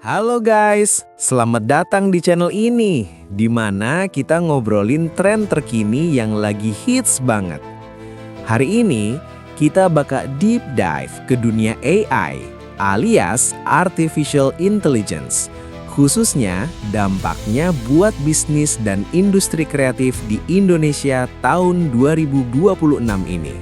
Halo guys, selamat datang di channel ini, di mana kita ngobrolin tren terkini yang lagi hits banget. Hari ini, kita bakal deep dive ke dunia AI, alias Artificial Intelligence, khususnya dampaknya buat bisnis dan industri kreatif di Indonesia tahun 2026 ini.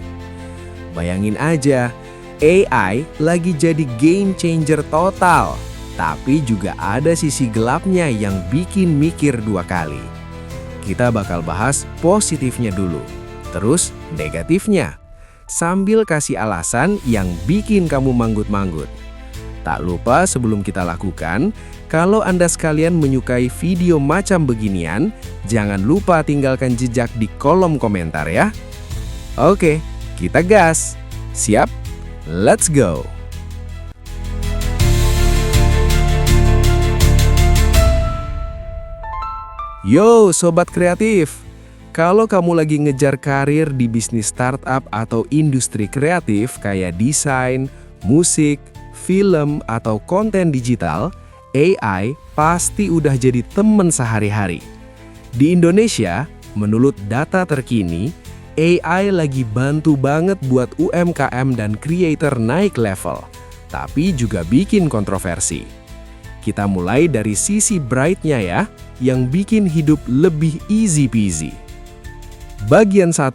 Bayangin aja, AI lagi jadi game changer total. Tapi juga ada sisi gelapnya yang bikin mikir dua kali. Kita bakal bahas positifnya dulu, terus negatifnya, sambil kasih alasan yang bikin kamu manggut-manggut. Tak lupa sebelum kita lakukan, kalau Anda sekalian menyukai video macam beginian, jangan lupa tinggalkan jejak di kolom komentar ya. Oke, kita gas. Siap? Let's go! Yo Sobat Kreatif, kalau kamu lagi ngejar karir di bisnis startup atau industri kreatif kayak desain, musik, film, atau konten digital, AI pasti udah jadi temen sehari-hari. Di Indonesia, menurut data terkini, AI lagi bantu banget buat UMKM dan creator naik level, tapi juga bikin kontroversi. Kita mulai dari sisi bright-nya ya, yang bikin hidup lebih easy peasy. Bagian 1,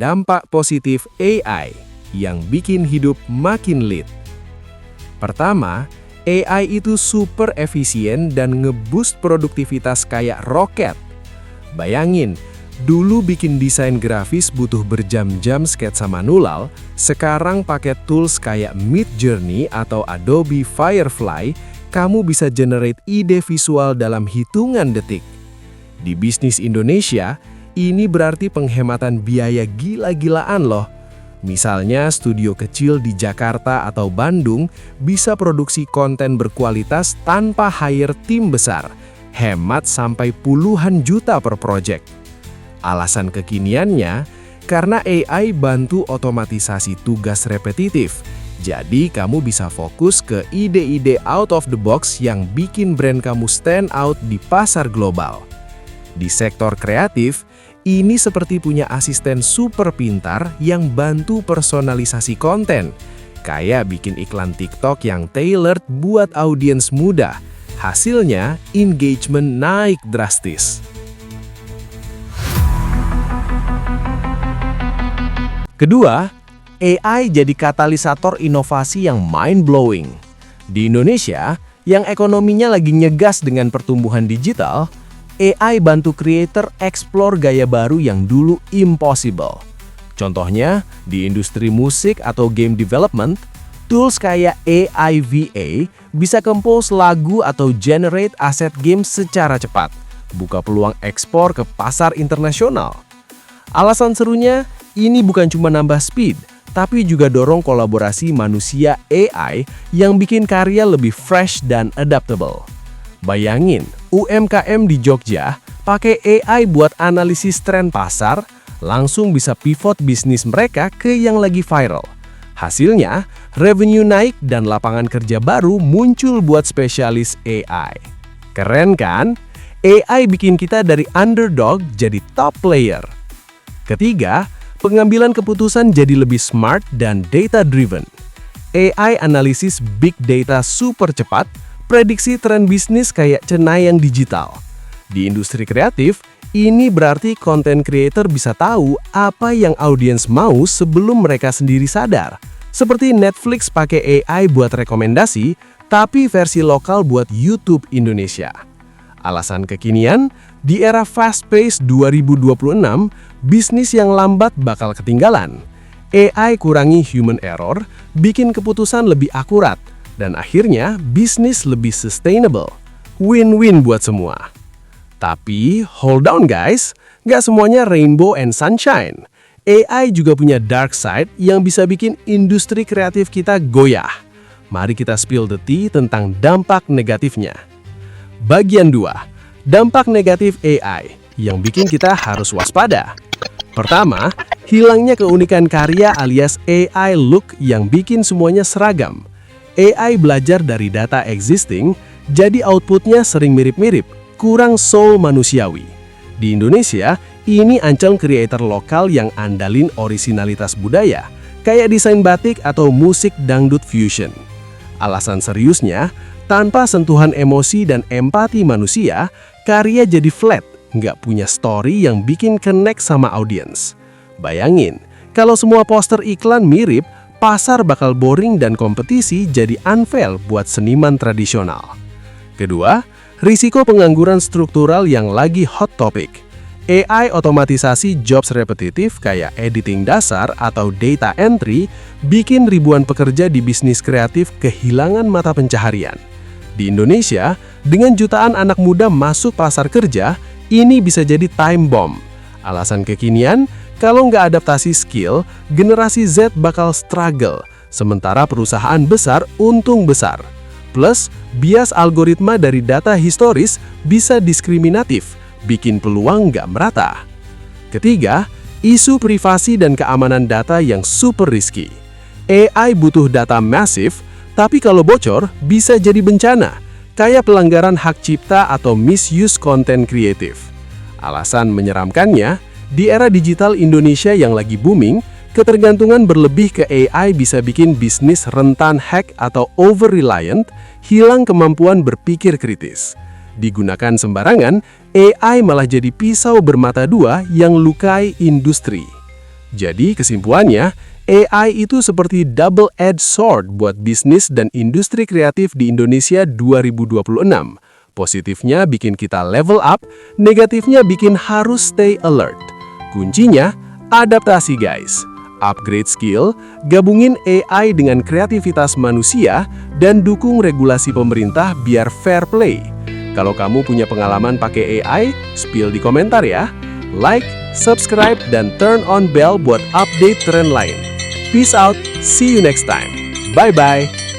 dampak positif AI yang bikin hidup makin lit. Pertama, AI itu super efisien dan ngeboost produktivitas kayak roket. Bayangin, dulu bikin desain grafis butuh berjam-jam sketsa manual, sekarang pakai tools kayak Midjourney atau Adobe Firefly, kamu bisa generate ide visual dalam hitungan detik. Di bisnis Indonesia, ini berarti penghematan biaya gila-gilaan loh. Misalnya studio kecil di Jakarta atau Bandung bisa produksi konten berkualitas tanpa hire tim besar, hemat sampai puluhan juta per project. Alasan kekiniannya, karena AI bantu otomatisasi tugas repetitif. Jadi kamu bisa fokus ke ide-ide out of the box yang bikin brand kamu stand out di pasar global. Di sektor kreatif, ini seperti punya asisten super pintar yang bantu personalisasi konten. Kayak bikin iklan TikTok yang tailored buat audiens muda. Hasilnya, engagement naik drastis. Kedua, AI jadi katalisator inovasi yang mind-blowing. Di Indonesia, yang ekonominya lagi ngegas dengan pertumbuhan digital, AI bantu creator explore gaya baru yang dulu impossible. Contohnya, di industri musik atau game development, tools kayak AI VA bisa compose lagu atau generate aset game secara cepat, buka peluang ekspor ke pasar internasional. Alasan serunya, ini bukan cuma nambah speed, tapi juga dorong kolaborasi manusia AI yang bikin karya lebih fresh dan adaptable. Bayangin, UMKM di Jogja pakai AI buat analisis tren pasar, langsung bisa pivot bisnis mereka ke yang lagi viral. Hasilnya, revenue naik dan lapangan kerja baru muncul buat spesialis AI. Keren kan? AI bikin kita dari underdog jadi top player. Ketiga, pengambilan keputusan jadi lebih smart dan data-driven. AI analisis big data super cepat, prediksi tren bisnis kayak cenayang digital. Di industri kreatif, ini berarti content creator bisa tahu apa yang audiens mau sebelum mereka sendiri sadar. Seperti Netflix pakai AI buat rekomendasi, tapi versi lokal buat YouTube Indonesia. Alasan kekinian, di era fast-paced 2026, bisnis yang lambat bakal ketinggalan. AI kurangi human error, bikin keputusan lebih akurat, dan akhirnya bisnis lebih sustainable. Win-win buat semua. Tapi, hold on guys, nggak semuanya rainbow and sunshine. AI juga punya dark side yang bisa bikin industri kreatif kita goyah. Mari kita spill the tea tentang dampak negatifnya. Bagian 2, dampak negatif AI yang bikin kita harus waspada. Pertama, hilangnya keunikan karya alias AI look yang bikin semuanya seragam. AI belajar dari data existing, jadi outputnya sering mirip-mirip, kurang soul manusiawi. Di Indonesia, ini ancam kreator lokal yang andalin orisinalitas budaya, kayak desain batik atau musik dangdut fusion. Alasan seriusnya, tanpa sentuhan emosi dan empati manusia, karya jadi flat, nggak punya story yang bikin connect sama audiens. Bayangin, kalau semua poster iklan mirip, pasar bakal boring dan kompetisi jadi unfair buat seniman tradisional. Kedua, risiko pengangguran struktural yang lagi hot topic. AI otomatisasi jobs repetitif kayak editing dasar atau data entry bikin ribuan pekerja di bisnis kreatif kehilangan mata pencaharian. Di Indonesia, dengan jutaan anak muda masuk pasar kerja, ini bisa jadi time bomb. Alasan kekinian, kalau nggak adaptasi skill, generasi Z bakal struggle, sementara perusahaan besar untung besar. Plus, bias algoritma dari data historis bisa diskriminatif, bikin peluang nggak merata. Ketiga, isu privasi dan keamanan data yang super risky. AI butuh data masif, tapi kalau bocor bisa jadi bencana, kayak pelanggaran hak cipta atau misuse konten kreatif. Alasan menyeramkannya, di era digital Indonesia yang lagi booming, ketergantungan berlebih ke AI bisa bikin bisnis rentan hack atau over-reliant, hilang kemampuan berpikir kritis. Digunakan sembarangan, AI malah jadi pisau bermata dua yang lukai industri. Jadi kesimpulannya, AI itu seperti double-edged sword buat bisnis dan industri kreatif di Indonesia 2026. Positifnya bikin kita level up, negatifnya bikin harus stay alert. Kuncinya, adaptasi guys. Upgrade skill, gabungin AI dengan kreativitas manusia, dan dukung regulasi pemerintah biar fair play. Kalau kamu punya pengalaman pakai AI, spill di komentar ya. Like, subscribe, dan turn on bell buat update tren lain. Peace out, see you next time. Bye-bye.